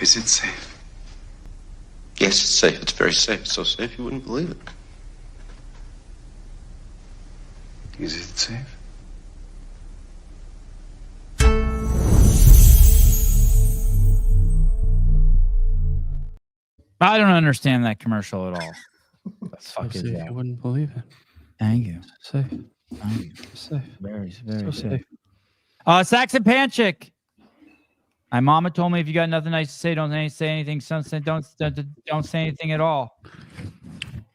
Is it safe? Yes, it's safe. It's very safe. It's so safe you wouldn't believe it. Is it safe? I don't understand that commercial at all. What the fuck is that? You wouldn't believe it. Thank you. Safe. Thank you. Safe. Very So safe. safe. Saxon Panchik. My mama told me if you got nothing nice to say, don't say anything. Don't say anything at all.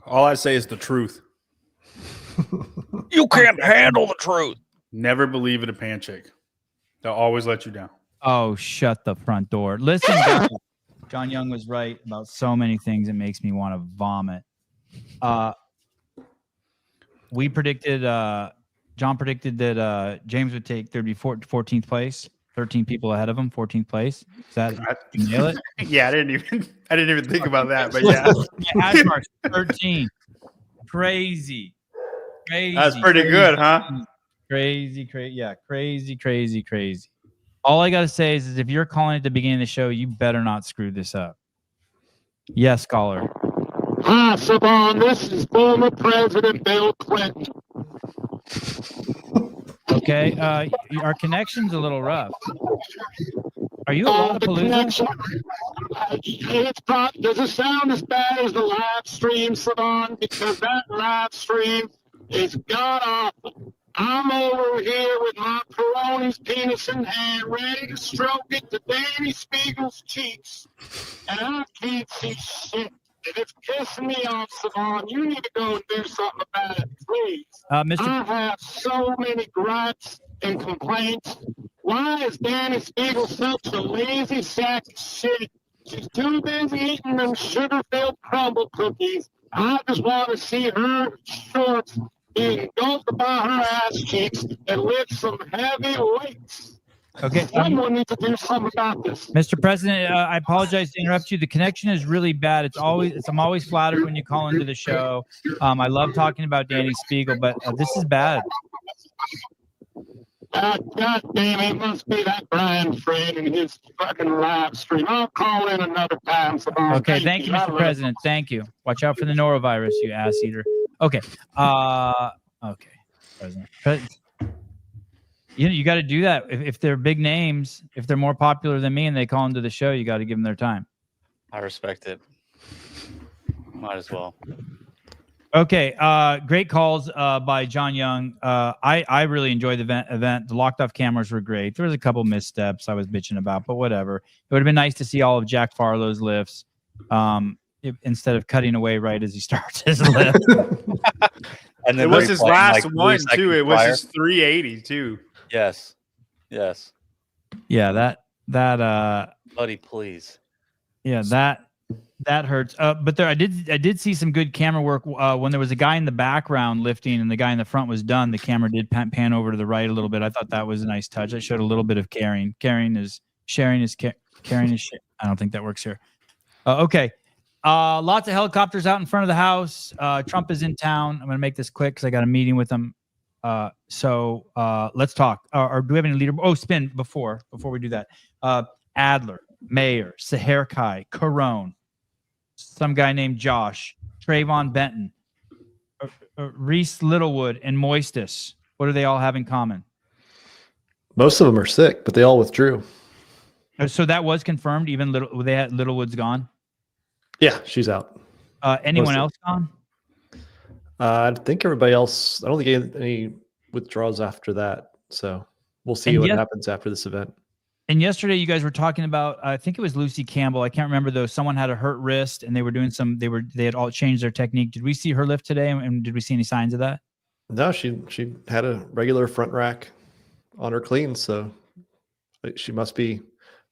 All I say is the truth. You can't handle the truth. Never believe in a pancake. They'll always let you down. Oh, shut the front door. Listen, guys, John Young was right about so many things. It makes me want to vomit. We predicted, John predicted that James would take, there'd be 14th place, 13 people ahead of him, 14th place. Is that, you nail it? Yeah, I didn't even think about that, but yeah. Hash marks 13. Crazy. That's pretty good, huh? Crazy. All I gotta say is if you're calling at the beginning of the show, you better not screw this up. Yes, caller. Hi, Saban. This is former President Bill Clinton. Okay, our connection's a little rough. Are you a The connection, does it sound as bad as the live stream, Saban? Because that live stream is god awful. I'm over here with my Peroni's penis in hand, ready to stroke it to Danny Spiegel's cheeks, and I can't see shit. And it's pissing me off, Savon. You need to go and do something about it, please. Mr. I have so many gripes and complaints. Why is Danny Spiegel such a lazy sack of shit? She's too busy eating them sugar-filled crumble cookies. I just want to see her shorts being engulfed by her ass cheeks and lift some heavy weights. Okay. Someone needs to do something about this. Mr. President, I apologize to interrupt you. The connection is really bad. I'm always flattered when you call into the show. I love talking about Danny Spiegel, but this is bad. God damn it, must be that Brian Fred and his fucking live stream. I'll call in another time. Okay, thank you, Mr. President. Thank you. Watch out for the norovirus, you ass eater. Okay. Okay, President. You got to do that. If they're big names, if they're more popular than me and they call into the show, you got to give them their time. I respect it. Might as well. Okay. Great calls by John Young. I really enjoyed the event. The locked off cameras were great. There was a couple missteps I was bitching about, but whatever. It would have been nice to see all of Jack Farlow's lifts instead of cutting away right as he starts his lift. And it was his last one too. It was his 380 too. Yes. Yeah, that buddy, please. Yeah, that hurts. But there I did see some good camera work when there was a guy in the background lifting and the guy in the front was done. The camera did pan over to the right a little bit. I thought that was a nice touch. That showed a little bit of caring. Caring is sharing is caring is shit. I don't think that works here. Okay. Lots of helicopters out in front of the house. Trump is in town. I'm going to make this quick because I got a meeting with him. So let's talk. Or do we have any leaderboard? Oh, spin before we do that. Adler, Mayer, Saherkai, Carone, some guy named Josh, Trayvon Benton, Reese Littlewood, and Moistus. What do they all have in common? Most of them are sick, but they all withdrew. So that was confirmed. Even Littlewood's gone. Yeah, she's out. Anyone else gone? I think everybody else. I don't think any withdrawals after that. So we'll see what happens after this event. And yesterday, you guys were talking about. I think it was Lucy Campbell. I can't remember though. Someone had a hurt wrist, and they were doing some. They had all changed their technique. Did we see her lift today? And did we see any signs of that? No, she had a regular front rack on her clean, so she must be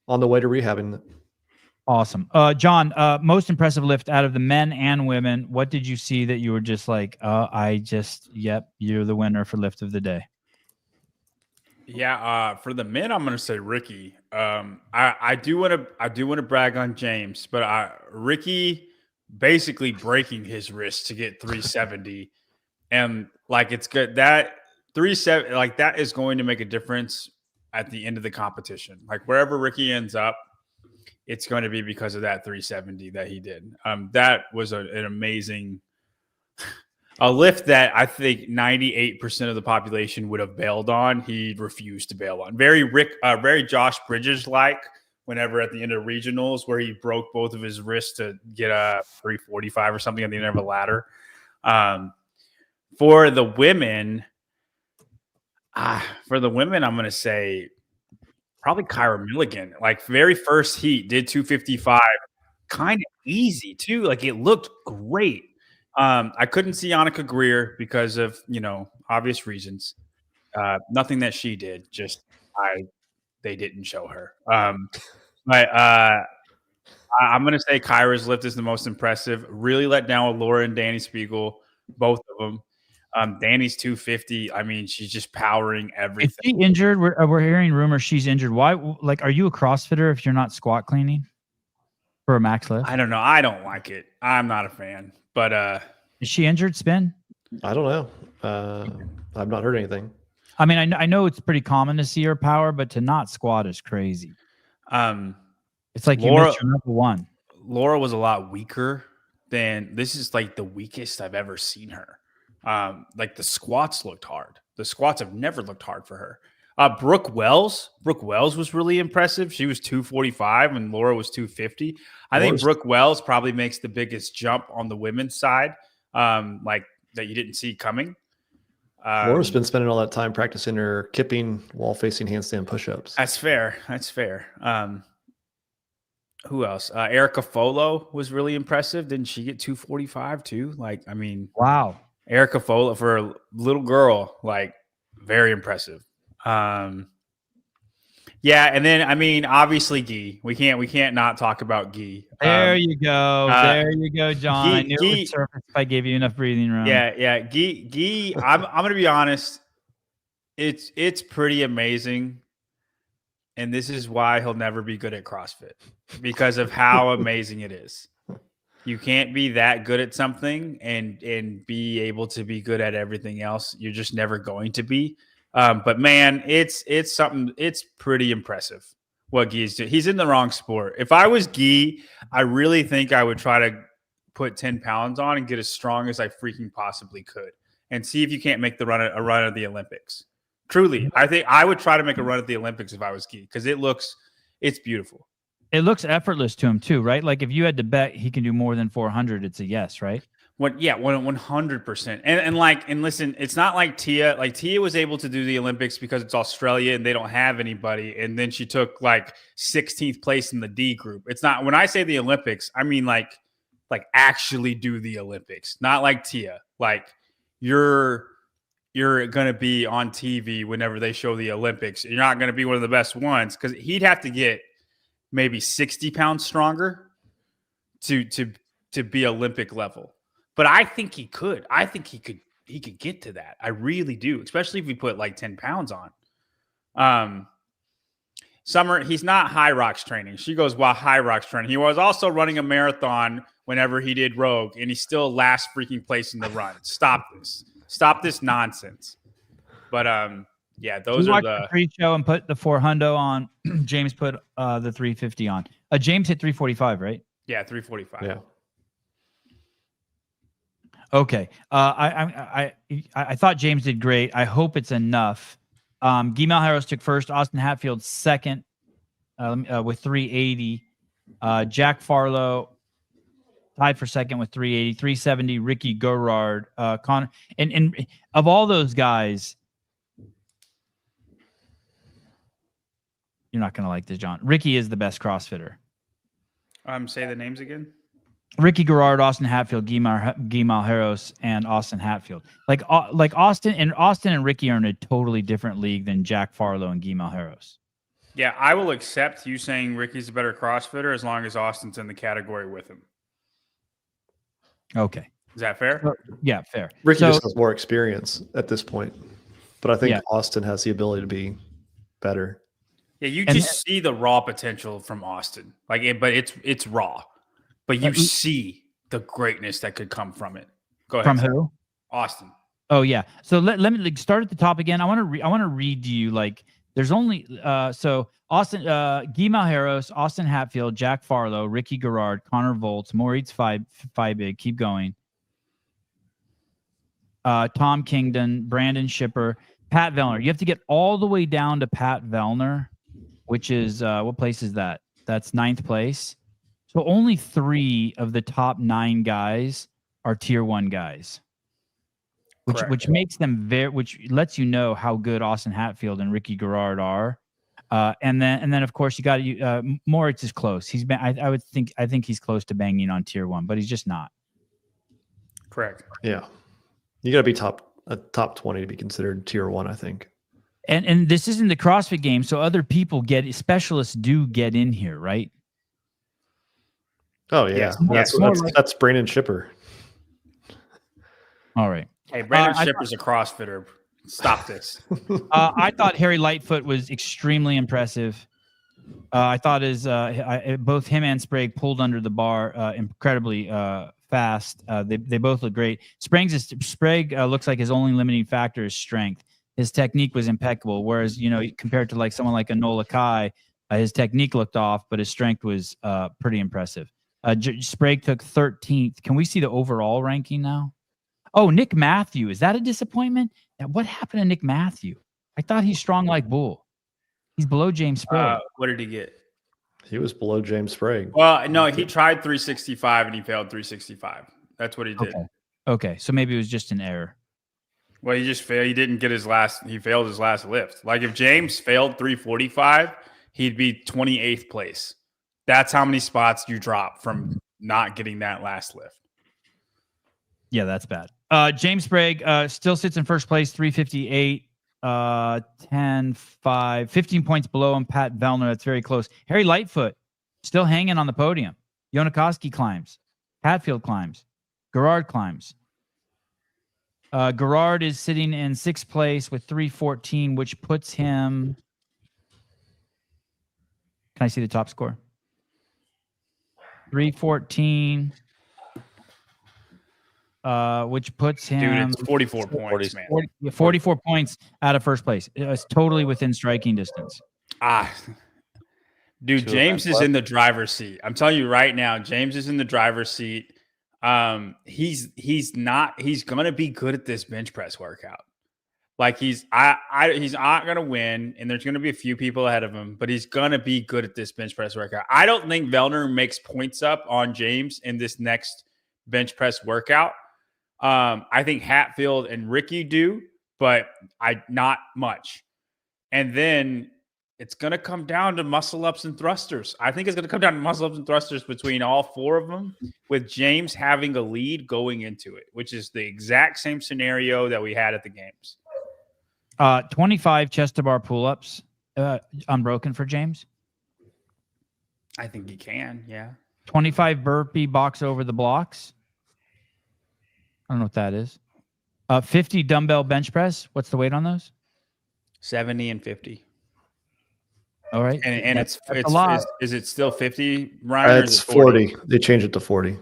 on the way to rehabbing. Awesome. John, most impressive lift out of the men and women. What did you see that you were just like, yep, you're the winner for lift of the day? Yeah, for the men, I'm going to say Ricky. I do want to brag on James, but Ricky basically breaking his wrist to get 370, and like it's good that 370 like that is going to make a difference at the end of the competition. Like wherever Ricky ends up, it's going to be because of that 370 that he did. That was an amazing a lift that I think 98% of the population would have bailed on. He refused to bail on. Very Josh Bridges like whenever at the end of regionals where he broke both of his wrists to get a 345 or something at the end of a ladder. For the women, I'm going to say probably Kyra Milligan. Like very first heat, did 255, kind of easy too. Like it looked great. I couldn't see Annika Greer because of obvious reasons. Nothing that she did, just they didn't show her. But I'm going to say Kyra's lift is the most impressive. Really let down with Laura and Danny Spiegel, both of them. Danny's 250. I mean, she's just powering everything. Is she injured? We're hearing rumors she's injured. Why? Like, are you a CrossFitter if you're not squat cleaning for a max lift? I don't know. I don't like it. I'm not a fan. But is she injured, Spin? I don't know. I've not heard anything. I mean, I know it's pretty common to see her power, but to not squat is crazy. It's like you missed your number one. Laura was a lot weaker than this. Is like the weakest I've ever seen her. Like the squats looked hard. The squats have never looked hard for her. Brooke Wells was really impressive. She was 245 and Laura was 250. I think Brooke Wells probably makes the biggest jump on the women's side, like that you didn't see coming. Laura's been spending all that time practicing her kipping wall facing handstand push-ups. That's fair. Who else? Erica Folo was really impressive. Didn't she get 245 too? Like, I mean, wow. Erica Folo for a little girl, like very impressive. Yeah, and then I mean, obviously, Guy. We can't not talk about Guy. There you go. There you go, John. Guy, I knew it would surface if I gave you enough breathing room. Yeah. Guy. I'm gonna be honest. It's pretty amazing, and this is why he'll never be good at CrossFit because of how amazing it is. You can't be that good at something and be able to be good at everything else. You're just never going to be. But man, it's something. It's pretty impressive what Guy's doing. He's in the wrong sport. If I was Guy, I really think I would try to put 10 pounds on and get as strong as I freaking possibly could, and see if you can't make a run of the Olympics. Truly, I think I would try to make a run at the Olympics if I was Guy because it's beautiful. It looks effortless to him too, right? Like if you had to bet he can do more than 400, it's a yes, right? 100%. And listen, it's not like Tia. Like Tia was able to do the Olympics because it's Australia and they don't have anybody. And then she took like 16th place in the D group. It's not when I say the Olympics, I mean like actually do the Olympics, not like Tia. Like you're gonna be on TV whenever they show the Olympics. You're not gonna be one of the best ones because he'd have to get maybe 60 pounds stronger to be Olympic level. But I think he could. I think he could get to that. I really do, especially if we put like 10 pounds on. Summer, he's not High Rocks training. She goes, well, High Rocks training. He was also running a marathon whenever he did Rogue, and he's still last freaking place in the run. Stop this nonsense. But yeah, those are the pre-show and put the 400 on. James put the 350 on. James hit 345, right? Yeah, 345. Yeah. Okay. I thought James did great. I hope it's enough. Guy Malheiros took first. Austin Hatfield second with 380. Jack Farlow tied for second with 380. 370. Ricky Gerard. Connor. And of all those guys, you're not going to like this, John. Ricky is the best CrossFitter. Say the names again. Ricky Gerard, Austin Hatfield, Guy Malheiros, and Austin Hatfield. Like Austin and Ricky are in a totally different league than Jack Farlow and Guy Malheiros. Yeah, I will accept you saying Ricky's a better CrossFitter as long as Austin's in the category with him. Okay. Is that fair? Yeah, fair. Ricky just has more experience at this point, but I think Yeah. Austin has the ability to be better. Yeah, you just see the raw potential from Austin. But it's raw. But you see the greatness that could come from it. Go ahead. From who? Austin. Oh yeah. So let me start at the top again. I want to read to you like There's only so Austin, Guy Malheiros, Austin Hatfield, Jack Farlow, Ricky Garrard, Connor Volts, Moritz Feibig, keep going. Tom Kingdon, Brandon Shipper, Pat Vellner. You have to get all the way down to Pat Vellner, which is what place is that? That's 9th place. So only 3 of the top 9 guys are tier 1 guys. Which makes them which lets you know how good Austin Hatfield and Ricky Garrard are, and then of course you got Moritz is close. He's been I think he's close to banging on tier 1, but he's just not. Correct. Yeah, you got to be top 20 to be considered tier 1, I think. And this isn't the CrossFit game, so other people specialists do get in here, right? Oh yeah, that's Brandon Shipper. All right. Hey, Brandon Shipper's a CrossFitter. Stop this. I thought Harry Lightfoot was extremely impressive. I thought both him and Sprague pulled under the bar incredibly fast. They both look great. Sprague looks like his only limiting factor is strength. His technique was impeccable, whereas compared to like someone like Enola Kai, his technique looked off, but his strength was pretty impressive. Sprague took 13th. Can we see the overall ranking now? Oh, Nick Matthew. Is that a disappointment? What happened to Nick Matthew? I thought he's strong like bull. He's below James Sprague. What did he get? He was below James Sprague. Well, no, he tried 365 and he failed 365. That's what he did. Okay. So maybe it was just an error. Well, he just failed. He didn't get he failed his last lift. Like if James failed 345, he'd be 28th place. That's how many spots you drop from not getting that last lift. Yeah, that's bad. James Sprague still sits in first place, 358, 10-5, 15 points below him. Pat Vellner, that's very close. Harry Lightfoot still hanging on the podium. Yonakoski climbs. Hatfield climbs. Garrard climbs. Garrard is sitting in 6th place with 314, which puts him. Can I see the top score? 314. Which puts him. Dude, it's 44 points, man. 44 points out of first place. It's totally within striking distance. Dude, James is in the driver's seat. I'm telling you right now, James is in the driver's seat. He's gonna be good at this bench press workout. Like he's not gonna win, and there's gonna be a few people ahead of him, but he's gonna be good at this bench press workout. I don't think Vellner makes points up on James in this next bench press workout. I think Hatfield and Ricky do, but not much. And then it's going to come down to muscle ups and thrusters. I think it's going to come down to muscle ups and thrusters between all 4 of them, with James having a lead going into it, which is the exact same scenario that we had at the games. 25 chest to bar pull-ups unbroken for James. I think he can, yeah. 25 burpee box over the blocks. I don't know what that is. 50 dumbbell bench press. What's the weight on those? 70 and 50. All right. And it's a lot. Is it still 50, Ryan? It's 40. They changed it to 40.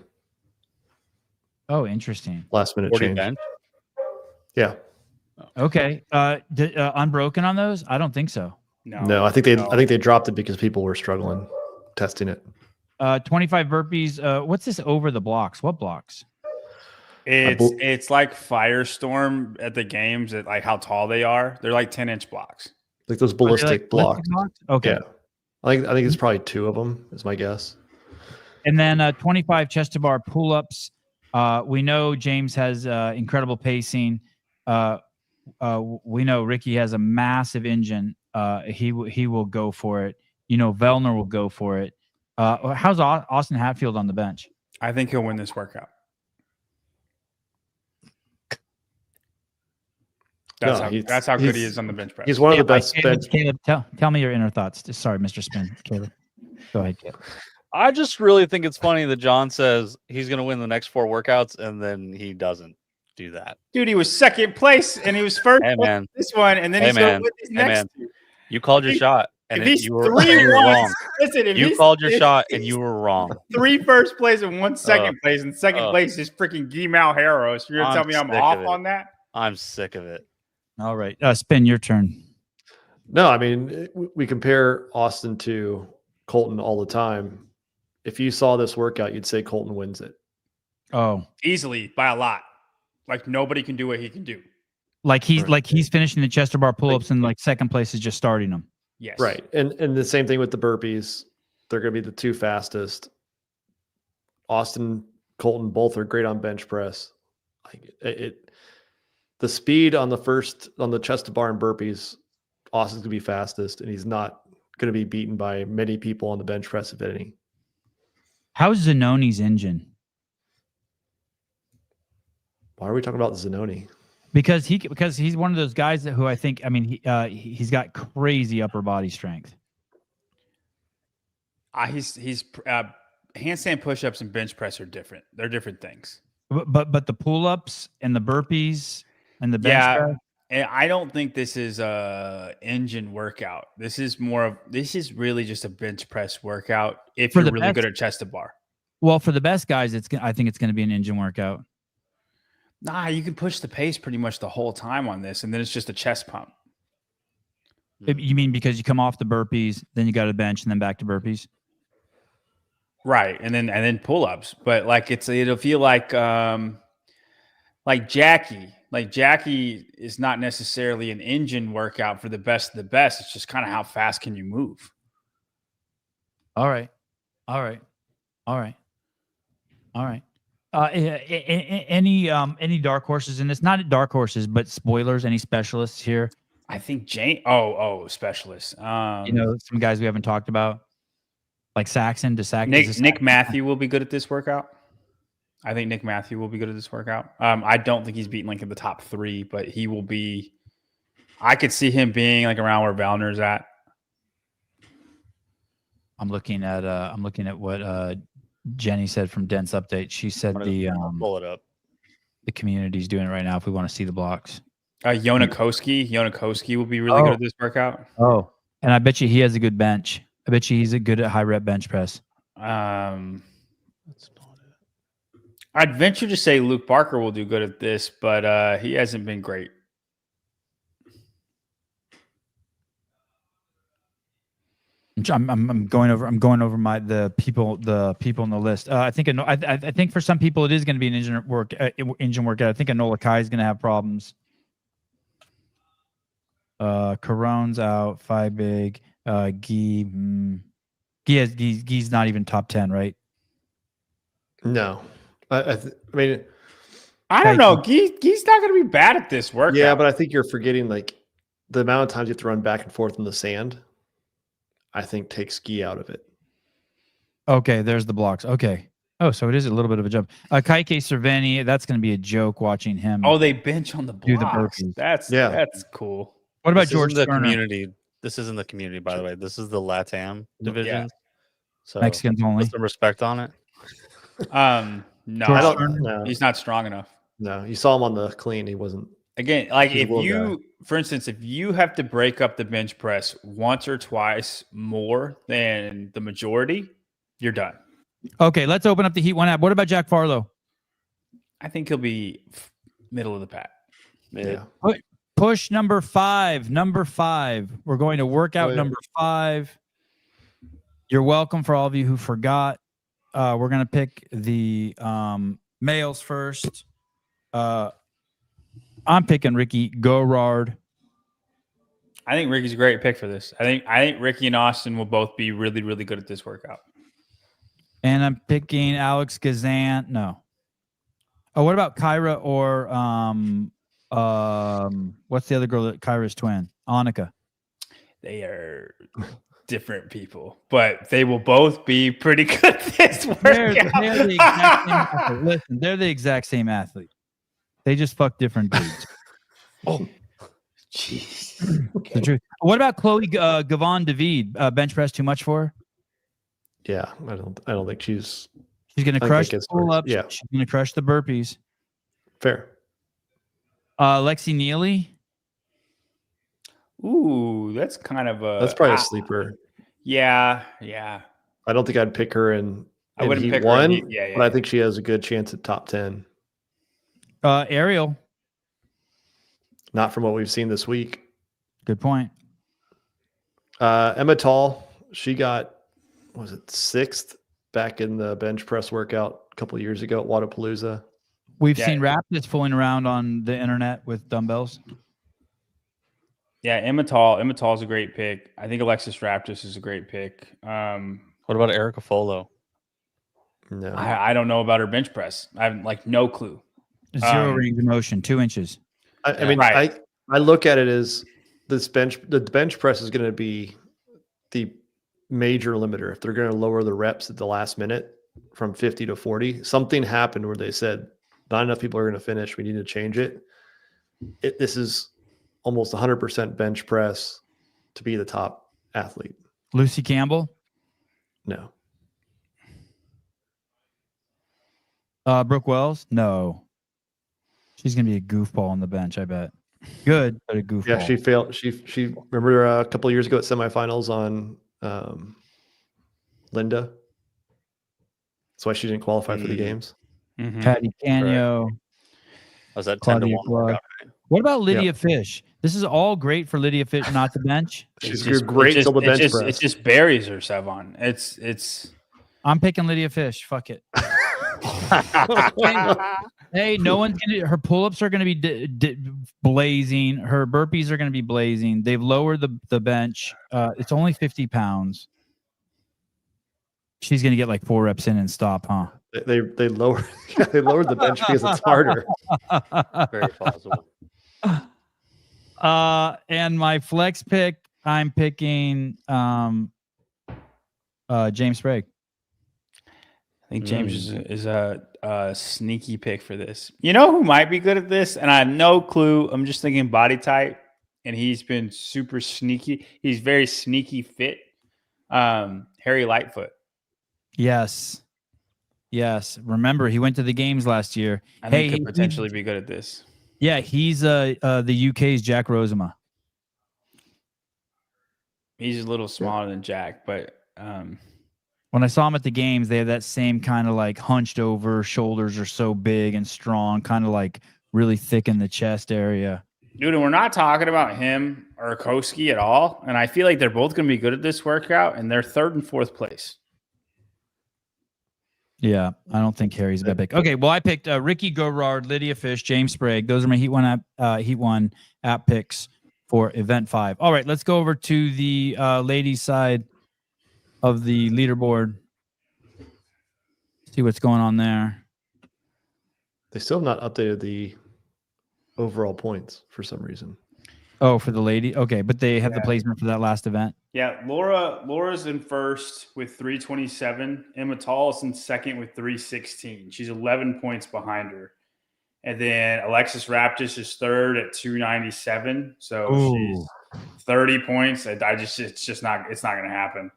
Oh, interesting. Last minute 40 change. bench? Yeah. Okay. Unbroken on those? I don't think so. No, I think they dropped it because people were struggling testing it. 25 burpees. What's this over the blocks? What blocks? It's like Firestorm at the games at like how tall they are. They're like 10-inch blocks. Like those ballistic blocks. Okay. Yeah. I think it's probably 2 of them is my guess. And then 25 chest to bar pull-ups. We know James has incredible pacing. We know Ricky has a massive engine. He will go for it. Vellner will go for it. How's Austin Hatfield on the bench? I think he'll win this workout. That's how good he is on the bench press. He's one of the best. Caleb, tell me your inner thoughts. Sorry, Mr. Spin. Caleb, go ahead, Caleb. I just really think it's funny that John says he's going to win the next 4 workouts, and then he doesn't do that. Dude, he was 2nd place, and he was first. Hey, man. This one, and then he's going to win these next 2. You called your shot, and you were wrong. Listen, you called your shot, and you were wrong. 3 first place and 1 second place, and second place is freaking Guy Malheiros. You're going to tell me I'm off on that? I'm sick of it. All right. Spin, your turn. No, I mean, we compare Austin to Colton all the time. If you saw this workout, you'd say Colton wins it. Oh, Easily by a lot. Like nobody can do what he can do. like he's finishing the chest to bar pull-ups, and like second place is just starting them. Yes. Right. And the same thing with the burpees. They're going to be the two fastest. Austin, Colton, both are great on bench press. Like the speed on the chest to bar and burpees, Austin's going to be fastest, and he's not going to be beaten by many people on the bench press, if any. How's Zannoni's engine? Why are we talking about Zanoni? Because he's one of those guys who I think, I mean, he's got crazy upper body strength. He's handstand push-ups and bench press are different. They're different things. But the pull-ups and the burpees and the bench press. And I don't think this is a engine workout. This is really just a bench press workout if you're really good at chest to bar. Well, for the best guys, I think it's going to be an engine workout. Nah, you can push the pace pretty much the whole time on this, and then it's just a chest pump. You mean because you come off the burpees, then you got to bench, and then back to burpees? Right, and then pull-ups. But like it'll feel like Jackie. Like Jackie is not necessarily an engine workout for the best of the best. It's just kind of how fast can you move. All right. Any dark horses in this? Not dark horses, but spoilers. Any specialists here? I think specialists. Some guys we haven't talked about, like Saxon. Nick Matthew will be good at this workout. I think Nick Matthew will be good at this workout. I don't think he's beaten like in the top 3, but he will be. I could see him being like around where Valner's at. I'm looking at what Jenny said from Dense Update. She said pull it up. The community's doing it right now. If we want to see the blocks, Yonakoski will be really good at this workout. Oh, and I bet you he has a good bench. I bet you he's a good at high rep bench press. That's not it. I'd venture to say Luke Barker will do good at this, but he hasn't been great. I'm going over the people on the list. I think for some people it is going to be an engine workout. I think Enola Kai is going to have problems. Caron's out. Phi Big. Guy's not even top 10, right? No, I mean, I don't know. Guy's not going to be bad at this workout. Yeah, but I think you're forgetting like the amount of times you have to run back and forth in the sand. I think takes Guy out of it. Okay, there's the blocks. Okay. Oh, so it is a little bit of a jump. Kaike Cerveni, that's going to be a joke watching him. Oh, they bench on the blocks. Do the burpees. That's cool. What about George the Sterner? community? This isn't the community, by the way. This is the LATAM division. Yeah. So Mexicans only. Put some respect on it. No, I don't know. He's not strong enough. No, you saw him on the clean. He wasn't. Again, like for instance, if you have to break up the bench press once or twice more than the majority, you're done. Okay, let's open up the Heat 1 app. What about Jack Farlow? I think he'll be middle of the pack. Yeah. Push number 5. Number 5. We're going to workout number 5. You're welcome for all of you who forgot. We're going to pick the males first. I'm picking Ricky Gorard. I think Ricky's a great pick for this. I think Ricky and Austin will both be really, really good at this workout. And I'm picking Alex Gazan. No. Oh, what about Kyra or what's the other girl that Kyra's twin? Annika. They are different people, but they will both be pretty good at this workout. They're the exact same athlete. Listen, they're the exact same athlete. They just fuck different dudes. Oh, jeez. The truth. What about Chloe Gavon David? Bench press too much for her? Yeah, I don't think she's going to crush the pull-ups. Yeah. She's going to crush the burpees. Fair. Lexi Neely. Ooh, that's kind of that's probably a sleeper. Yeah. I don't think I'd pick her in wouldn't Heat pick her 1, in Heat, but I think she has a good chance at top 10. Ariel. Not from what we've seen this week. Good point. Emma Tall, she got, was it 6th back in the bench press workout a couple of years ago at Wadapalooza. We've Yeah. seen Raptors fooling around on the internet with dumbbells. Yeah, Emma Tall's a great pick. I think Alexis Raptis is a great pick. What about Erica Folo? No. I don't know about her bench press. I have like no clue. Zero range of motion, 2 inches. I mean, Right. I look at it as the bench press is going to be the major limiter. If they're going to lower the reps at the last minute from 50 to 40, something happened where they said not enough people are going to finish. We need to change it. This is almost 100% bench press to be the top athlete. Lucy Campbell, No. Brooke Wells, no. She's gonna be a goofball on the bench, I bet. Good, but a goofball. Yeah, she failed. She remember a couple of years ago at semifinals on Linda. That's why she didn't qualify for the games. Mhm. Patty Canio. Was that 10 to Claudia 1 Clark. workout? What about Lydia Fish? This is all great for Lydia Fish, not the bench. She's It's great just- till the it bench just, press. It just buries her, Sevon. It's I'm picking Lydia Fish. Fuck it. Hey, no one's gonna. Her pull-ups are gonna be blazing. Her burpees are gonna be blazing. They've lowered the bench. It's only 50 pounds. She's gonna get like 4 reps in and stop, huh? They lowered they lowered the bench because it's harder. Very possible. And my flex pick, I'm picking James Sprague. I think James is a sneaky pick for this. You know who might be good at this? And I have no clue. I'm just thinking body type, and he's been super sneaky. He's very sneaky fit. Harry Lightfoot. Yes. Remember, he went to the games last year. I think could potentially be good at this. Yeah, he's the UK's Jack Rosema. He's a little smaller than Jack, but When I saw him at the games, they have that same kind of like hunched over, shoulders are so big and strong, kind of like really thick in the chest area. dude, and we're not talking about him or Koski at all. And I feel like they're both going to be good at this workout, and they're 3rd and 4th place. Yeah, I don't think Harry's a bad pick. Okay, well, I picked Ricky Gorard, Lydia Fish, James Sprague. Those are my Heat 1 app picks for Event 5. All right, let's go over to the ladies' side of the leaderboard. See what's going on there. They still have not updated the overall points for some reason. Oh, for the lady? Okay, but they have the placement for that last event. Yeah, Laura's in 1st with 327. Emma Tall is in 2nd with 316. She's 11 points behind her. And then Alexis Raptis is 3rd at 297. So she's 30 points. It's not going to happen.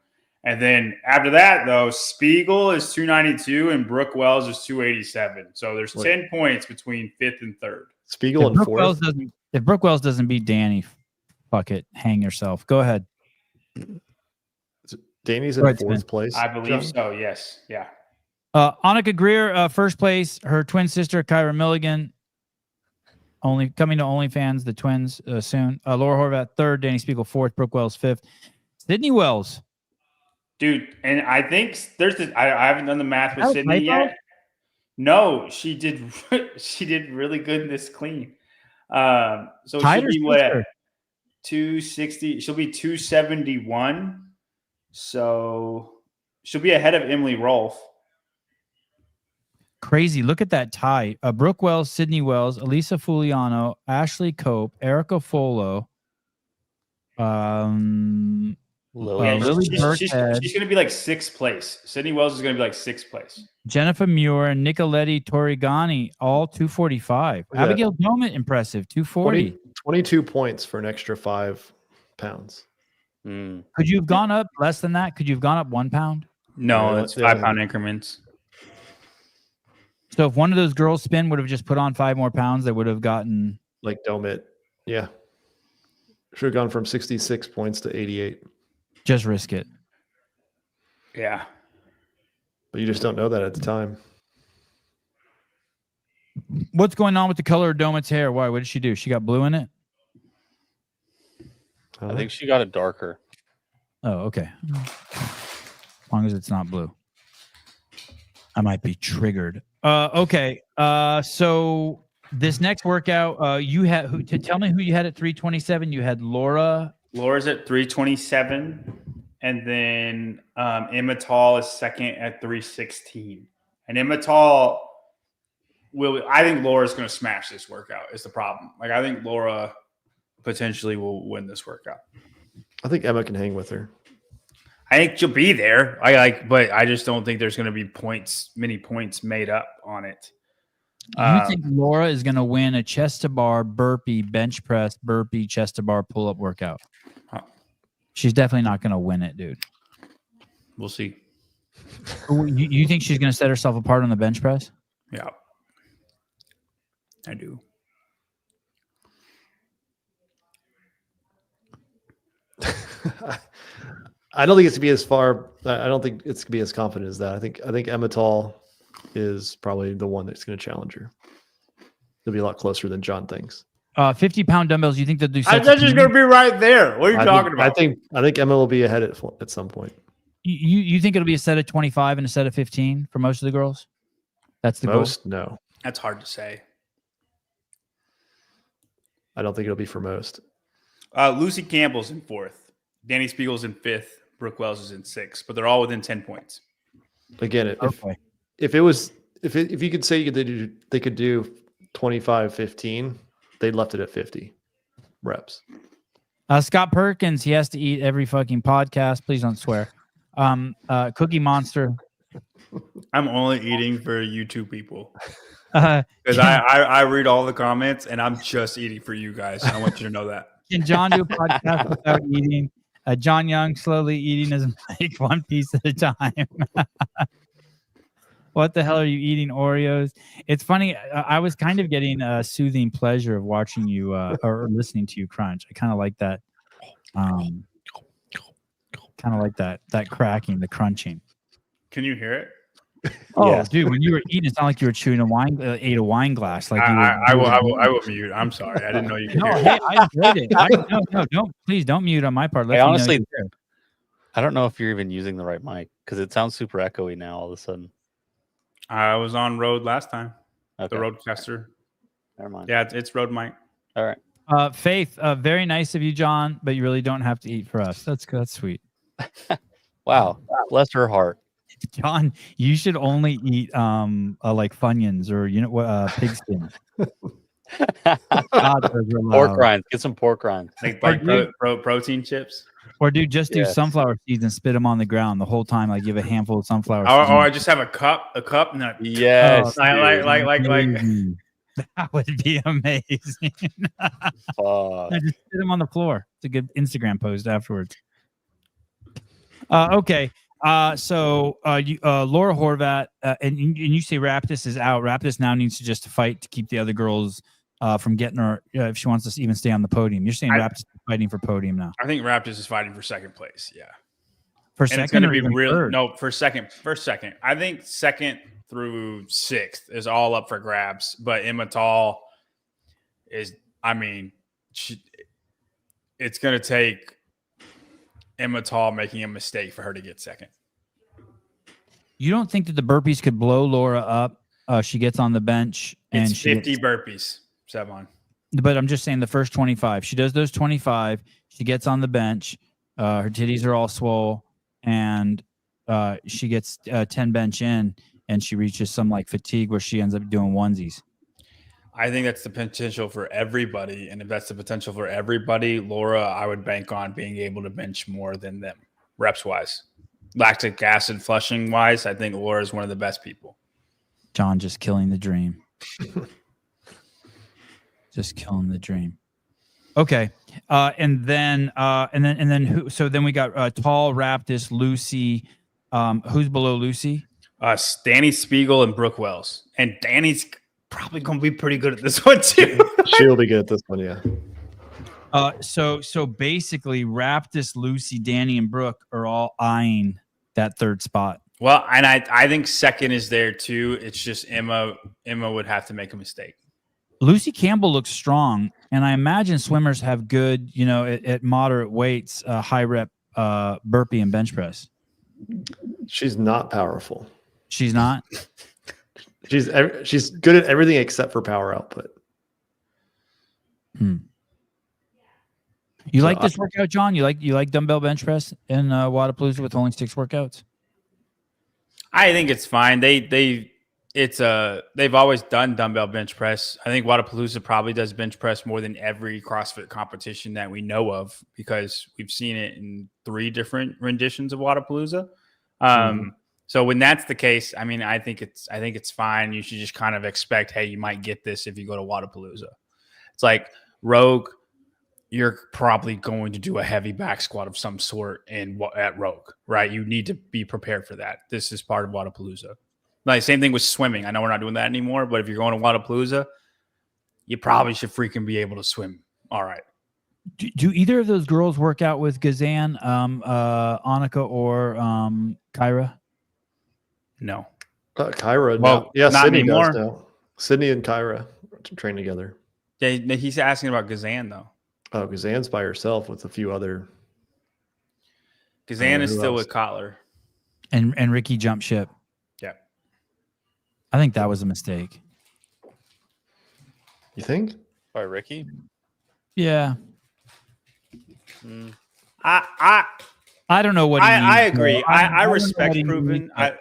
And then after that, though, Spiegel is 292 and Brooke Wells is 287. So there's 10 points between 5th and 3rd. Spiegel in 4th. If Brooke Wells doesn't beat Danny, fuck it. Hang yourself. Go ahead. Danny's in 4th place. I believe so, yes. Yeah. Annika Greer, 1st place. Her twin sister, Kyra Milligan, only coming to OnlyFans, the twins soon. Laura Horvath, 3rd. Danny Spiegel, 4th. Brooke Wells, 5th. Sydney Wells. Dude, and I think I haven't done the math with Sydney yet. No, she did really good in this clean. So she'll be what, 260? She'll be 271. So she'll be ahead of Emily Rolfe. Crazy. Look at that tie. Brooke Wells, Sydney Wells, Elisa Fuliano, Ashley Cope, Erica Folo, Lily Burkhead. She's going to be like 6th place. Sydney Wells is going to be like 6th place. Jennifer Muir and Nicoletti Torrigani, all 245. Yeah. Abigail Domet, impressive, 240. 22 points for an extra 5 pounds. Could you have gone up less than that? Could you have gone up 1 pound? No, it's 5 pound increments. So if one of those girls spin would have just put on 5 more pounds, they would have gotten like Domet. Yeah. Should have gone from 66 points to 88. Just risk it. Yeah. But you just don't know that at the time. What's going on with the color of Domet's hair? Why? What did she do? She got blue in it? I think she got it darker. Oh, okay. As long as it's not blue. I might be triggered. Okay. So this next workout, you had tell me who you had at 327. You had Laura. Laura's at 327, and then Emma Tall is second at 316. And Emma Tall I think Laura's going to smash this workout. Is the problem? Like, I think Laura potentially will win this workout. I think Emma can hang with her. I think she'll be there. But I just don't think there's going to be many points made up on it. You think Laura is going to win a chest to bar, burpee, bench press, burpee, chest to bar, pull up workout? She's definitely not going to win it, dude. We'll see. You think she's going to set herself apart on the bench press? Yeah, I do. I don't think it's to be as far. I don't think it's going to be as confident as that. I think Emma Tall is probably the one that's going to challenge her. It'll be a lot closer than John thinks. 50-pound dumbbells. You think they'll do? I thought she's going to be right there. What are you talking about? I think Emma will be ahead at some point. You think it'll be a set of 25 and a set of 15 for most of the girls? That's the most goal? No. That's hard to say. I don't think it'll be for most. Lucy Campbell's in 4th. Danny Spiegel's in 5th. Brooke Wells is in 6th, but they're all within 10 points. Again, if you could say they could do 25, 15, they left it at 50 reps. Scott Perkins, he has to eat every fucking podcast. Please don't swear. Cookie Monster. I'm only eating for you two people. Because I read all the comments and I'm just eating for you guys. I want you to know that. Can John do a podcast without eating? John Young slowly eating his mic one piece at a time. What the hell are you eating, Oreos? It's funny. I was kind of getting a soothing pleasure of watching you or listening to you crunch. I kind of like that. Kind of like that cracking, the crunching. Can you hear it? Oh, Yes. dude, when you were eating, it's not like you were chewing ate a wine glass. Like I will mute. I'm sorry. I didn't know you could No, hear hey, I enjoyed it. Please don't mute on my part. I honestly, I don't know if you're even using the right mic because it sounds super echoey now all of a sudden. I was on Rode last time. Okay. The Rodecaster. Never mind. Yeah, it's Rode mic. All right. Faith, very nice of you, John, but you really don't have to eat for us. That's sweet. Wow. Bless her heart. John, you should only eat like Funyuns or what pigskin. Pork rinds. Get some pork rinds. Like protein chips. Or dude, just do Yes. sunflower seeds and spit them on the ground the whole time. Like you have a handful of sunflower Or seeds. I just have a cup, and then Yes. like Amazing. That would be amazing. Fuck. Just spit them on the floor. It's a good Instagram post afterwards. Okay. So Laura Horvat and you say Raptis is out. Raptis now needs to just fight to keep the other girls from getting her if she wants to even stay on the podium. You're saying Raptis is fighting for podium now. I think Raptors is fighting for second place. Yeah, For and second, it's going to or be even real. third? No, for second. I think 2nd through 6th is all up for grabs. But Emma Tall is. I mean, it's going to take Emma Tall making a mistake for her to get second. You don't think that the burpees could blow Laura up? She gets on the bench and It's 50 burpees, Sevon. But I'm just saying the first 25. She does those 25. She gets on the bench. Her titties are all swole, and she gets 10 bench in, and she reaches some like fatigue where she ends up doing onesies. I think that's the potential for everybody. And if that's the potential for everybody, Laura, I would bank on being able to bench more than them, reps-wise. Lactic acid flushing wise, I think Laura is one of the best people. John just killing the dream. Just killing the dream. Okay. And then who? So then we got Tall, Raptis, Lucy. Who's below Lucy? Danny Spiegel and Brooke Wells. And Danny's probably going to be pretty good at this one too. She'll be good at this one, yeah. So basically, Raptis, Lucy, Danny, and Brooke are all eyeing that third spot. Well, and I think second is there too. It's just Emma would have to make a mistake. Lucy Campbell looks strong, and I imagine swimmers have good, at moderate weights, high rep burpee and bench press? She's not powerful. She's not. She's good at everything except for power output. You So like this workout, John? You like dumbbell bench press in Wadapalooza with only 6 workouts? I think it's fine. They've always done dumbbell bench press. I think Wadapalooza probably does bench press more than every CrossFit competition that we know of because we've seen it in 3 different renditions of Wadapalooza. So when that's the case, I mean, I think it's fine. You should just kind of expect, hey, you might get this if you go to Wadapalooza. It's like Rogue, you're probably going to do a heavy back squat of some sort at Rogue, right? You need to be prepared for that. This is part of Wadapalooza. Like same thing with swimming. I know we're not doing that anymore, but if you're going to Wadapalooza, you probably should freaking be able to swim. All right. Do either of those girls work out with Gazan, Annika, or Kyra? No. Kyra. Well, no. Yeah, not Sydney anymore. does now. Sydney and Kyra train together. Yeah, he's asking about Gazan though. Oh, Gazan's by herself with a few other. Gazan is who still else? with Kotler. And Ricky jumped ship. Yeah. I think that was a mistake. You think? By Ricky. Yeah. I don't know what I agree. I don't know respect what he Proven. needs.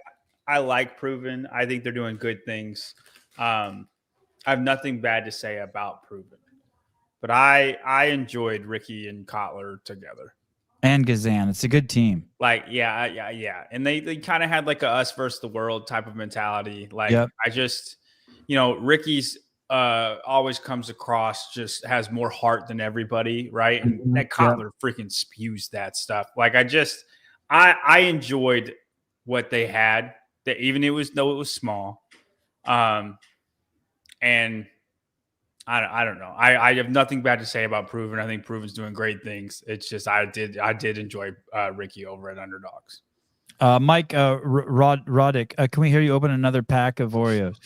I like Proven. I think they're doing good things. I have nothing bad to say about Proven, but I enjoyed Ricky and Kotler together. And Gazan. It's a good team. Like, yeah. And they kind of had like a us versus the world type of mentality. Like, Yep. I just, Ricky's always comes across just has more heart than everybody, right? And that Kotler freaking spews that stuff. Like, I enjoyed what they had. That even though it was small, and I don't know. I have nothing bad to say about Proven. I think Proven's doing great things. It's just I did enjoy Ricky over at Underdogs. Mike Roddick, can we hear you open another pack of Oreos?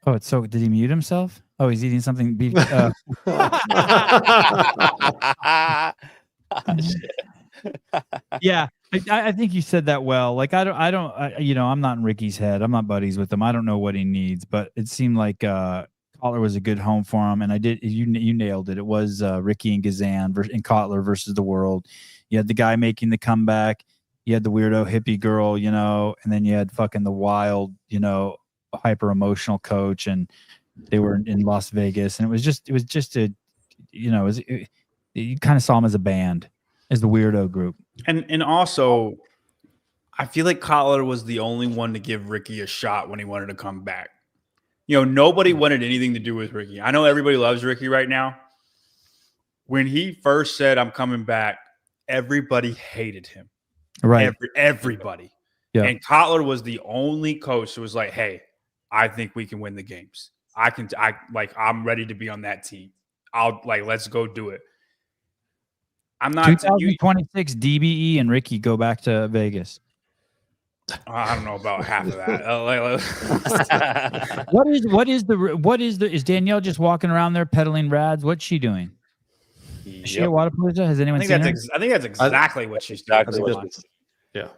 Oh, it's so. Did he mute himself? Oh, he's eating something. Beef. Yeah, I think you said that well. Like I'm not in Ricky's head. I'm not buddies with him. I don't know what he needs, but it seemed like Kotler was a good home for him, and you nailed it. It was Ricky and Gazan and Kotler versus the world. You had the guy making the comeback. You had the weirdo hippie girl, and then you had fucking the wild, hyper emotional coach, and they were in Las Vegas, and it was just a, you kind of saw them as a band, as the weirdo group. And also, I feel like Kotler was the only one to give Ricky a shot when he wanted to come back. Nobody wanted anything to do with Ricky. I know everybody loves Ricky right now. When he first said, "I'm coming back," everybody hated him. Right. Everybody. Yeah. And Kotler was the only coach who was like, "Hey, I think we can win the games. I'm ready to be on that team. Let's go do it." I'm not 2026 DBE and Ricky go back to Vegas. I don't know about half of that. Is Danielle just walking around there peddling rads? What's she doing? Is she at Wadapalooza? Has anyone seen her? I think that's exactly what she's doing. Yeah.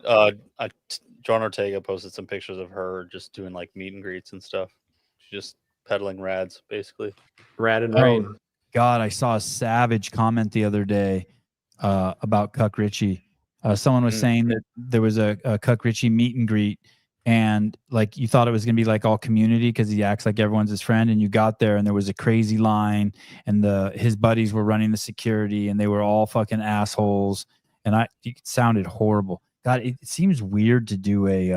John Ortega posted some pictures of her just doing like meet and greets and stuff. She's just peddling rads, basically. Rad and rain. God, I saw a savage comment the other day about Cuck Richie. Someone was saying that there was a Cuck Richie meet and greet, and like you thought it was gonna be like all community because he acts like everyone's his friend, and you got there and there was a crazy line, and his buddies were running the security, and they were all fucking assholes, and it sounded horrible. God, it seems weird to do it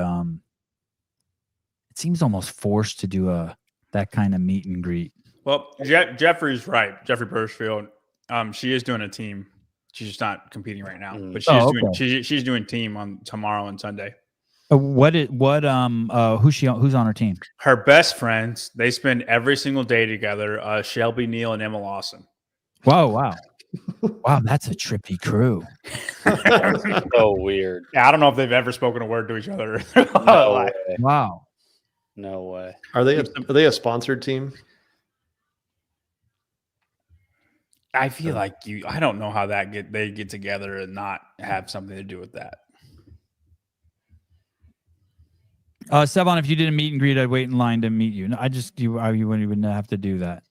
seems almost forced to do that kind of meet and greet. Well, Jeffrey's right. Jeffrey Birchfield. She is doing a team. She's just not competing right now, but she's doing team on tomorrow and Sunday. Who's on her team? Her best friends. They spend every single day together. Shelby Neal and Emma Lawson. Whoa! Wow! Wow! That's a trippy crew. So weird. Yeah, I don't know if they've ever spoken a word to each other. No way. Wow! No way. Are they a sponsored team? I feel like I don't know how they get together and not have something to do with that. Sevon, if you did a meet and greet, I'd wait in line to meet you. No, you wouldn't even have to do that.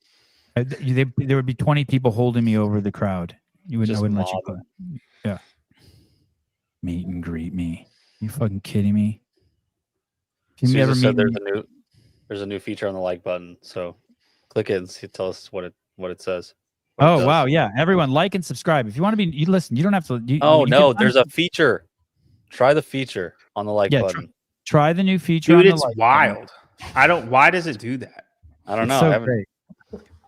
There would be 20 people holding me over the crowd. I wouldn't let you go. Yeah. Meet and greet me. You fucking kidding me? Susan said there's a new feature on the like button, so click it and tell us what it says. Oh wow, yeah. Everyone like and subscribe. If you want to be, listen. You don't have to. There's a feature. Try the feature on the like button. Try the new feature. Dude, it's wild. Why does it do that? I don't know.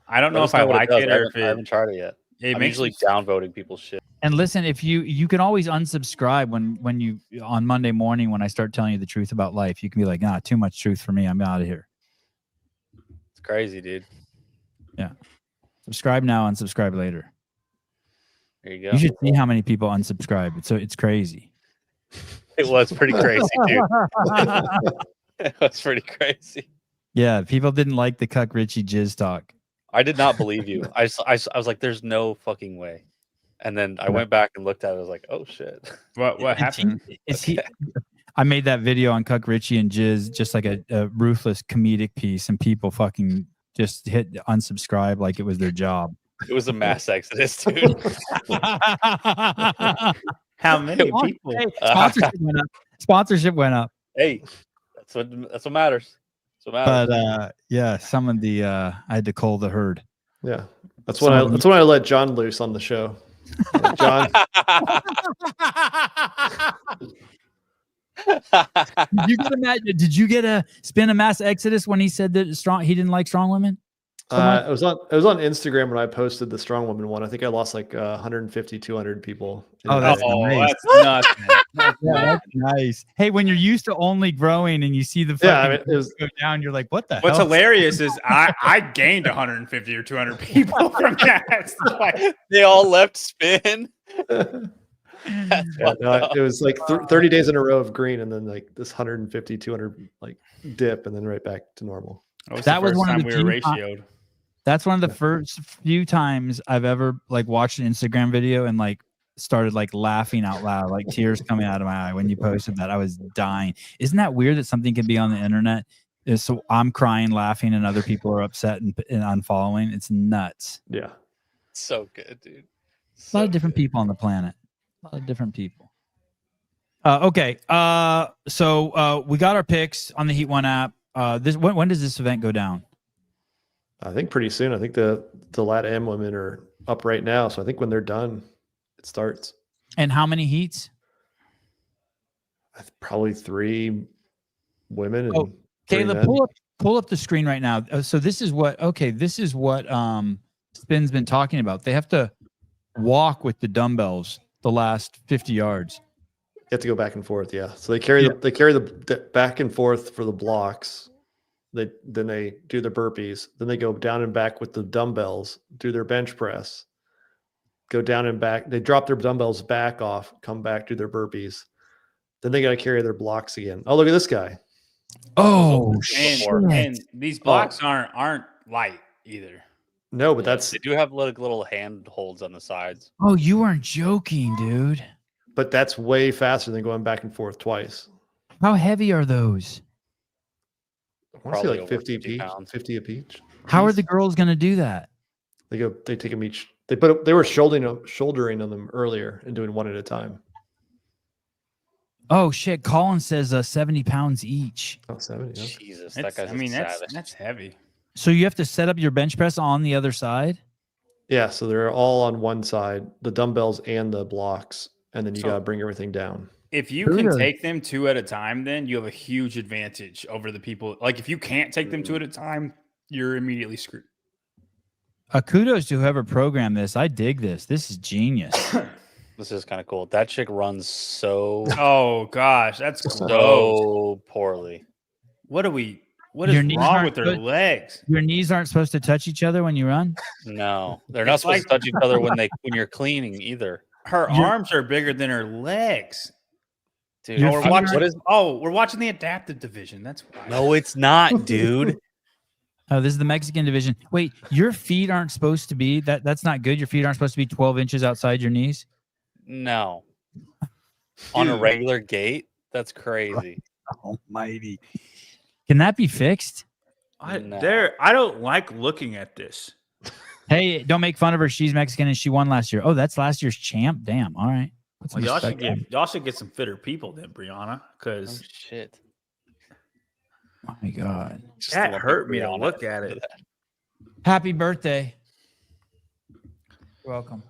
I don't know if I like it or if I haven't tried it yet. I'm usually downvoting people's shit. And listen, if you can always unsubscribe when you on Monday morning when I start telling you the truth about life, you can be like, nah, too much truth for me. I'm out of here. It's crazy, dude. Yeah. Subscribe now, unsubscribe later. There you go. You should see how many people unsubscribe. It's crazy. It was pretty crazy, dude. It was pretty crazy. Yeah, people didn't like the Cuck Richie jizz talk. I did not believe you. I was like, there's no fucking way. And then I went back and looked at it. I was like, oh shit. What happened? I made that video on Cuck Richie and Jizz, just like a ruthless comedic piece, and people fucking just hit unsubscribe like it was their job. It was a mass exodus, dude. How many people? Hey, sponsorship went up. Hey, that's what matters. But yeah, some of the I had to cull the herd. Yeah, that's when I let John loose on the show. John. Did you get a spin a mass exodus when he said that he didn't like strong women? It was on Instagram when I posted the strong woman one. I think I lost like 150, 200 people. Oh, that's nice. That's nuts. That's nice. Hey, when you're used to only growing and you see the go down, you're like, what the hell? What's hilarious is I gained 150 or 200 people from that. They all left spin. It was like 30 days in a row of green, and then like this 150, 200 like dip, and then right back to normal. That was one of the we were ratioed. That's one of the first few times I've ever like watched an Instagram video and like started like laughing out loud, like tears coming out of my eye when you posted that. I was dying. Isn't that weird that something can be on the internet? So I'm crying, laughing, and other people are upset and unfollowing. It's nuts. Yeah. So good, dude. A lot of different people on the planet. A lot of different people. Okay. So we got our picks on the Heat One app. When does this event go down? I think pretty soon. I think the Lat M women are up right now. So I think when they're done, it starts. And how many heats? Probably 3 women. And Caleb, pull up the screen right now. So this is what Spin's been talking about. They have to walk with the dumbbells the last 50 yards. You have to go back and forth. Yeah. So they carry the back and forth for the blocks. Then they do the burpees. Then they go down and back with the dumbbells, do their bench press, go down and back. They drop their dumbbells back off, come back, do their burpees. Then they got to carry their blocks again. Oh, look at this guy. Oh, and these blocks aren't light either. No, but they do have like little hand holds on the sides. Oh, you weren't joking, dude. But that's way faster than going back and forth twice. How heavy are those? I want to say like 50 each. 50 a each. How are the girls going to do that? They take them each. They were shouldering on them earlier and doing one at a time. Oh shit! Colin says 70 pounds each. Oh, 70. Yeah. Jesus, that guy's that's heavy. So you have to set up your bench press on the other side? Yeah, so they're all on one side, the dumbbells and the blocks, and then you got to bring everything down. If you can take them 2 at a time, then you have a huge advantage over the people. Like if you can't take them 2 at a time, you're immediately screwed. Kudos to whoever programmed this. I dig this. This is genius. This is kind of cool. That chick runs so. Oh gosh, that's so poorly. What is wrong with their legs? Your knees aren't supposed to touch each other when you run? No, they're not supposed to touch each other when you're cleaning either. Her arms are bigger than her legs. Dude, we're watching the adaptive division. That's why. No, it's not, dude. Oh, this is the Mexican division. Wait, your feet aren't supposed to be that's not good. Your feet aren't supposed to be 12 inches outside your knees. No. On a regular gait? That's crazy. Almighty. Can that be fixed? I don't like looking at this. Hey, don't make fun of her. She's Mexican and she won last year. Oh, that's last year's champ. Damn. All right. Well, y'all should get some fitter people then, Brianna, because shit. Oh my God. That hurt me to look at it. Happy birthday. You're welcome.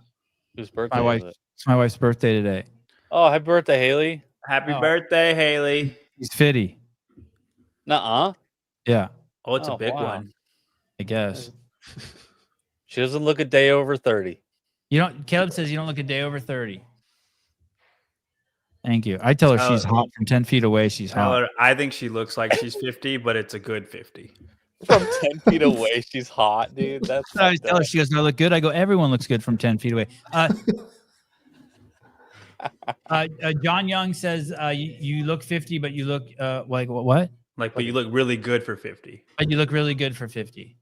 Whose birthday My wife. is it? It's my wife's birthday today. Oh, happy birthday, Haley. Happy birthday, Haley. He's 50. Nuh-uh. Yeah, Oh, it's a Oh, big wow. one. I guess. She doesn't look a day over 30. Caleb says you don't look a day over 30. Thank you. I tell her she's hot from 10 feet away. She's hot. I think she looks like she's 50, but it's a good 50. From 10 feet away, she's hot, dude. That's I tell her, she goes, "Do I look good?" I go, "Everyone looks good from 10 feet away." John Young says, you look 50, but you look like what? Like, but you look really good for 50. But you look really good for 50.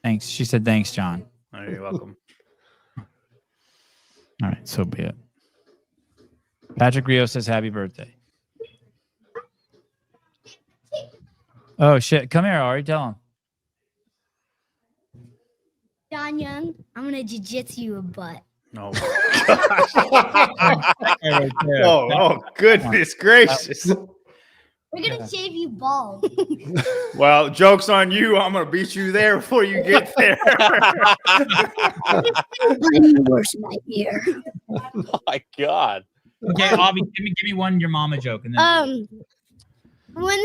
Thanks. She said, "Thanks, John." Oh, you're welcome. All right, so be it. Patrick Rio says, "Happy birthday." Oh shit! Come here, Ari. Tell him. John Young, I'm gonna jiu-jitsu you a butt. No. Oh, Goodness gracious. We're gonna shave you bald. Well, joke's on you. I'm going to beat you there before you get there. Worst nightmare. Oh my God. Okay, Avi, give me one your mama joke, and then When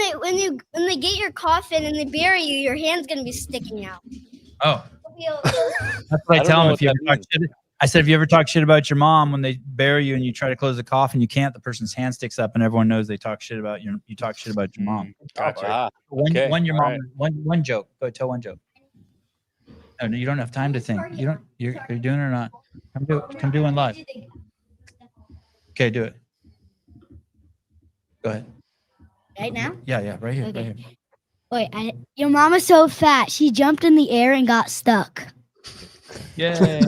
they get your coffin and they bury you, your hand's gonna be sticking out. oh, that's what I tell know them. what If you that ever talk shit, I said, if you ever talk shit about your mom when they bury you and you try to close the coffin, you can't. The person's hand sticks up, and everyone knows they talk shit about you. You talk shit about your mom. Gotcha. Ah, One, okay, your all mom. right. One joke. Go tell one joke. No, you don't have time to think. You don't. You're doing it or not? Come do one live. Okay, do it. Go ahead. Right now? Yeah, right here, Okay. right here. Wait, your mama's so fat, she jumped in the air and got stuck. Yay!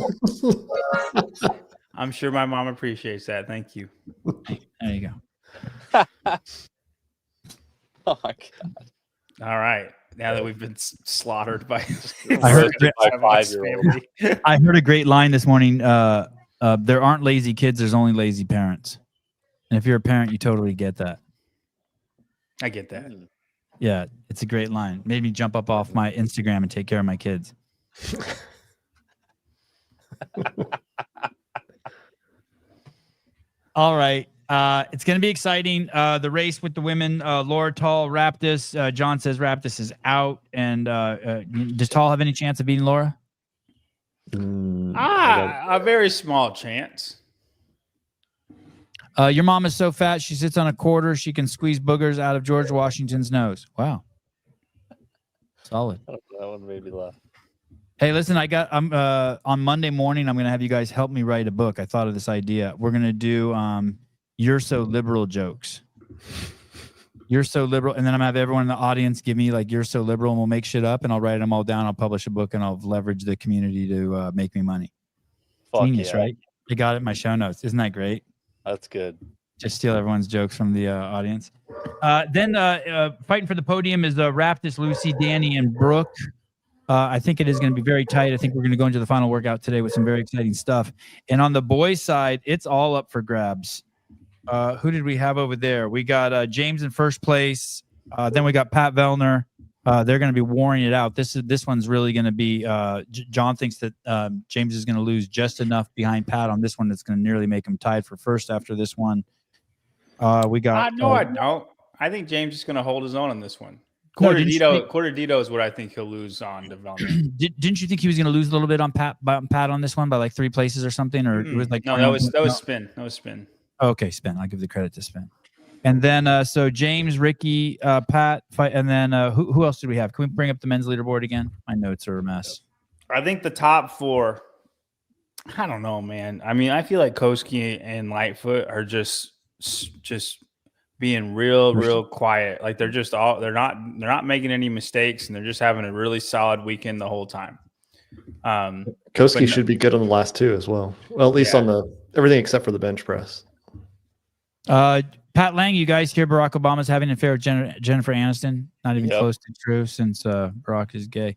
I'm sure my mom appreciates that. Thank you. There you go. Oh my God. All right. Now that we've been slaughtered by, I heard- My 5-year-old. I heard a great line this morning. There aren't lazy kids. There's only lazy parents. And if you're a parent, you totally get that. I get that. Yeah, it's a great line. Made me jump up off my Instagram and take care of my kids. All right. It's going to be exciting. The race with the women, Laura Tall, Raptis. John says Raptis is out. And does Tall have any chance of beating Laura? A very small chance. Your mom is so fat, she sits on a quarter. She can squeeze boogers out of George Washington's nose. Wow. Solid. That one made me laugh. Hey, listen, I'm on Monday morning, I'm going to have you guys help me write a book. I thought of this idea. We're going to do You're So Liberal jokes. You're so liberal. And then I'm going to have everyone in the audience give me like, "You're so liberal," and we'll make shit up and I'll write them all down. I'll publish a book and I'll leverage the community to make me money. Fuck Genius, yeah. right? I got it in my show notes. Isn't that great? That's good. Just steal everyone's jokes from the audience. Then fighting for the podium is Raptis, Lucy, Danny, and Brooke. I think it is going to be very tight. I think we're going to go into the final workout today with some very exciting stuff. And on the boys' side, it's all up for grabs. Who did we have over there? We got James in first place. Then we got Pat Vellner. They're going to be warring it out. This one's really going to be. John thinks that James is going to lose just enough behind Pat on this one that's going to nearly make him tied for first after this one. We got. No, I don't. I think James is going to hold his own on this one. No, didn't you think- Quarterdito is what I think he'll lose on development. Didn't you think he was going to lose a little bit on Pat on this one by like 3 places or something? Or it was like no, that was spin. That was spin. Okay, spin. I'll give the credit to spin. And then so James, Ricky, Pat, fight, and then who else did we have? Can we bring up the men's leaderboard again? My notes are a mess. I think the top 4. I don't know, man. I mean, I feel like Koski and Lightfoot are just being real quiet. Like they're not making any mistakes, and they're just having a really solid weekend the whole time. Koski should be good on the last two as well. Well, at least on everything except for the bench press. Pat Lang, you guys hear Barack Obama's having an affair with Jennifer Aniston? Not even close to true, since Barack is gay.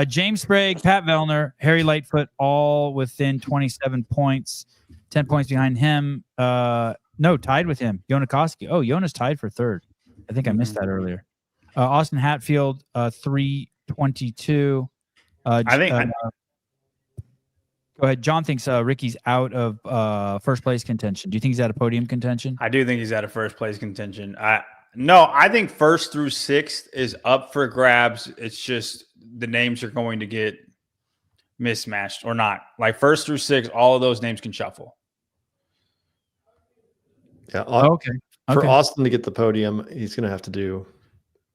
James Sprague, Pat Vellner, Harry Lightfoot, all within 27 points, 10 points behind him. No, tied with him. Yona Koski. Oh, Yona's tied for third. I think I missed that earlier. Austin Hatfield, 322. Go ahead. John thinks Ricky's out of first place contention. Do you think he's out of podium contention? I do think he's out of first place contention. I think first through sixth is up for grabs. It's just the names are going to get mismatched or not. Like first through sixth, all of those names can shuffle. Yeah. Okay. For Austin to get the podium, he's going to have to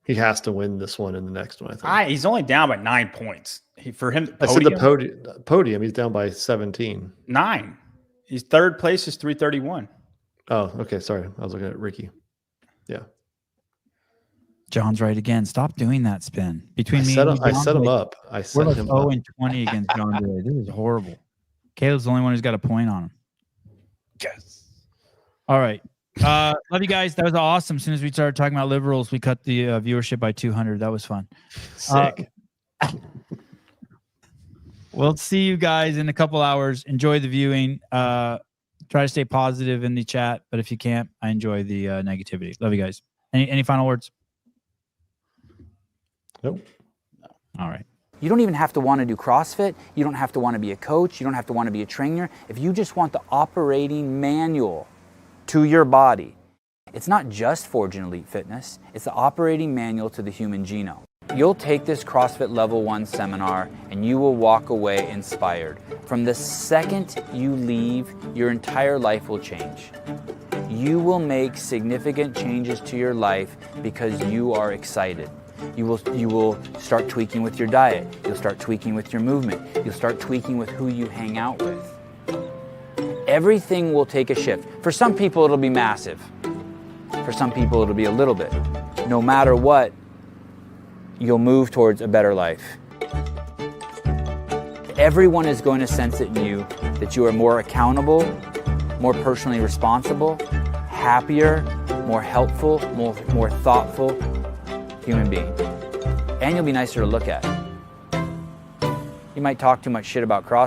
he has to win this one and the next one, I think. He's only down by 9 points. I said the podium. He's down by 17. 9. He's third place is 331. Oh, okay. Sorry. I was looking at Ricky. Yeah. John's right again. Stop doing that spin. I set him up. I set him up. 0-20 against John today. This is horrible. Caleb's the only one who's got a point on him. Yes. All right. Love you guys. That was awesome. As soon as we started talking about liberals, we cut the viewership by 200. That was fun. Sick. We'll see you guys in a couple hours. Enjoy the viewing. Try to stay positive in the chat, but if you can't, I enjoy the negativity. Love you guys. Any final words? Nope. All right. You don't even have to want to do CrossFit. You don't have to want to be a coach. You don't have to want to be a trainer. If you just want the operating manual to your body, it's not just Forge and Elite Fitness. It's the operating manual to the human genome. You'll take this CrossFit Level 1 seminar and you will walk away inspired. From the second you leave, your entire life will change. You will make significant changes to your life because you are excited. You will start tweaking with your diet. You'll start tweaking with your movement. You'll start tweaking with who you hang out with. Everything will take a shift. For some people, it'll be massive. For some people, it'll be a little bit. No matter what, you'll move towards a better life. Everyone is going to sense it in you that you are more accountable, more personally responsible, happier, more helpful, more thoughtful human being. And you'll be nicer to look at. You might talk too much shit about CrossFit.